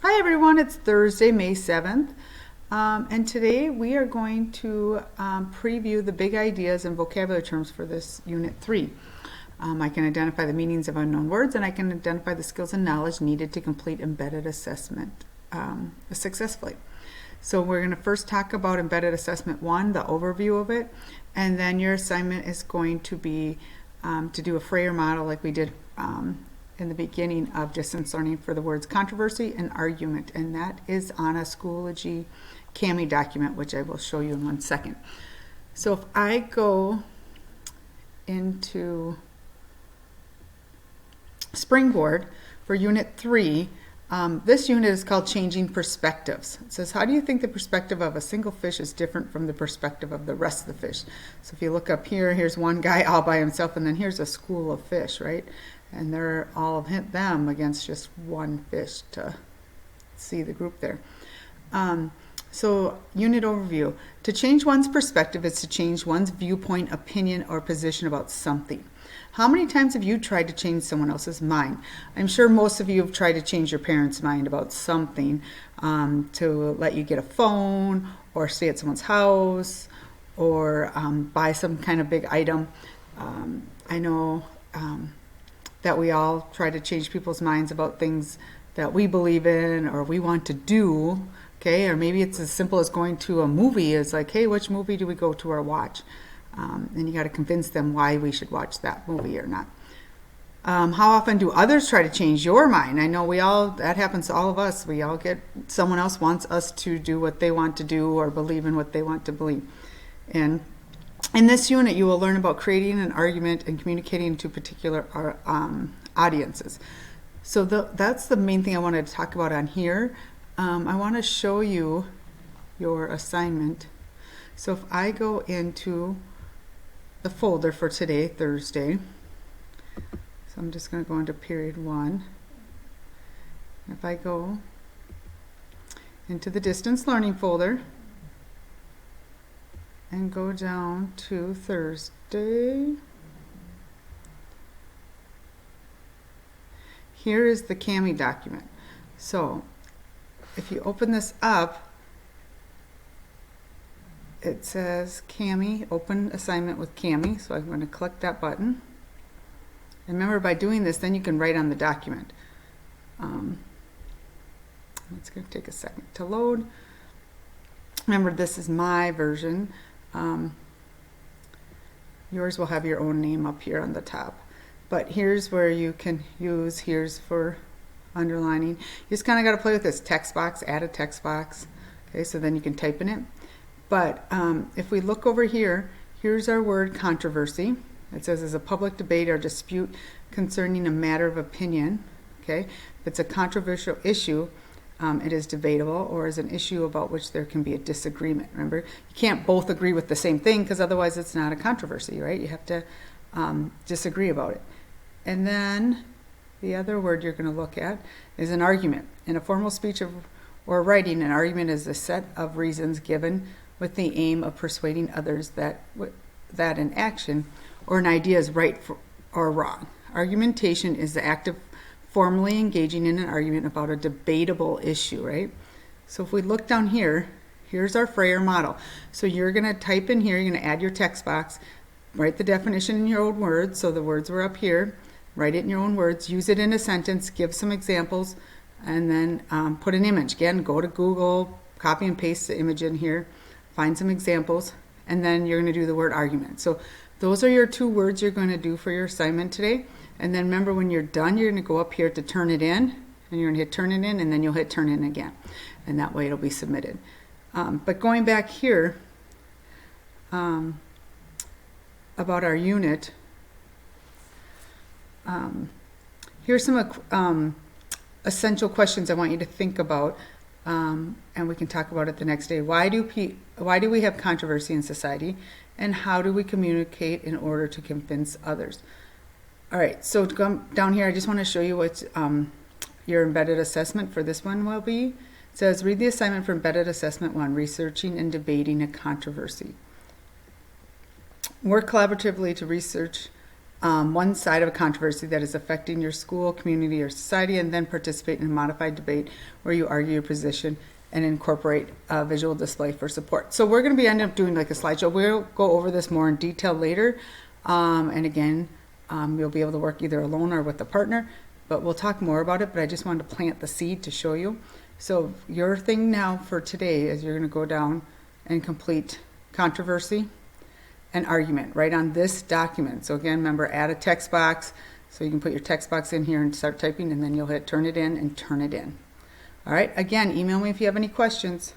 Hi everyone, it's Thursday, May 7th, and today we are going to preview the big ideas and vocabulary terms for this Unit 3. I can identify the meanings of unknown words, and I can identify the skills and knowledge needed to complete embedded assessment successfully. So we're going to first talk about Embedded Assessment 1, the overview of it, and then your assignment is going to be to do a Frayer model like we did in the beginning of distance learning for the words controversy and argument, and that is on a Schoology Kami document, which I will show you in 1 second. So if I go into Springboard for Unit 3, this unit is called Changing Perspectives. It says, how do you think the perspective of a single fish is different from the perspective of the rest of the fish? So if you look up here, here's one guy all by himself, and then here's a school of fish, right? And they're all of them against just one fish to see the group there. So unit overview. To change one's perspective is to change one's viewpoint, opinion, or position about something. How many times have you tried to change someone else's mind? I'm sure most of you have tried to change your parents' mind about something, to let you get a phone or stay at someone's house or buy some kind of big item. I know that we all try to change people's minds about things that we believe in or we want to do, okay? Or maybe it's as simple as going to a movie. It's like, hey, which movie do we go to or watch? And you got to convince them why we should watch that movie or not. How often do others try to change your mind? I know that happens to all of us. We all get, someone else wants us to do what they want to do or believe in what they want to believe. And in this unit, you will learn about creating an argument and communicating to particular audiences. So that's the main thing I wanted to talk about on here. I want to show you your assignment. So if I go into the folder for today, Thursday, so I'm just going to go into period 1. If I go into the distance learning folder and go down to Thursday, here is the Kami document. So if you open this up, it says Kami, open assignment with Kami. So I'm going to click that button. And remember, by doing this, then you can write on the document. It's going to take a second to load. Remember, this is my version. Yours will have your own name up here on the top. But here's where you can use, here's for underlining. You just kind of got to play with this text box, add a text box. Okay, so then you can type in it. But if we look over here, here's our word controversy. It says is a public debate or dispute concerning a matter of opinion. Okay, if it's a controversial issue, it is debatable or is an issue about which there can be a disagreement. Remember, you can't both agree with the same thing because otherwise it's not a controversy, right? You have to disagree about it. And then the other word you're going to look at is an argument. In a formal speech or writing, an argument is a set of reasons given with the aim of persuading others that an action or an idea is right or wrong. Argumentation is the act of formally engaging in an argument about a debatable issue, right? So if we look down here, here's our Frayer model. So you're going to type in here, you're going to add your text box, write the definition in your own words, so the words were up here, write it in your own words, use it in a sentence, give some examples, and then put an image. Again, go to Google, copy and paste the image in here, find some examples, and then you're going to do the word argument. So those are your 2 words you're going to do for your assignment today. And then remember, when you're done, you're going to go up here to turn it in, and you're going to hit turn it in, and then you'll hit turn in again. And that way it'll be submitted. But going back here, about our unit, here's some essential questions I want you to think about, and we can talk about it the next day. Why do we have controversy in society, and how do we communicate in order to convince others? All right, so to come down here, I just want to show you what your embedded assessment for this one will be. It says, read the assignment for embedded assessment 1, researching and debating a controversy. Work collaboratively to research one side of a controversy that is affecting your school, community, or society, and then participate in a modified debate where you argue your position and incorporate a visual display for support. So we're going to be end up doing like a slideshow. We'll go over this more in detail later. And again, you'll be able to work either alone or with a partner, but we'll talk more about it. But I just wanted to plant the seed to show you. So your thing now for today is you're going to go down and complete controversy and argument right on this document. So again, remember, add a text box. So you can put your text box in here and start typing, and then you'll hit turn it in and turn it in. All right, again, email me if you have any questions.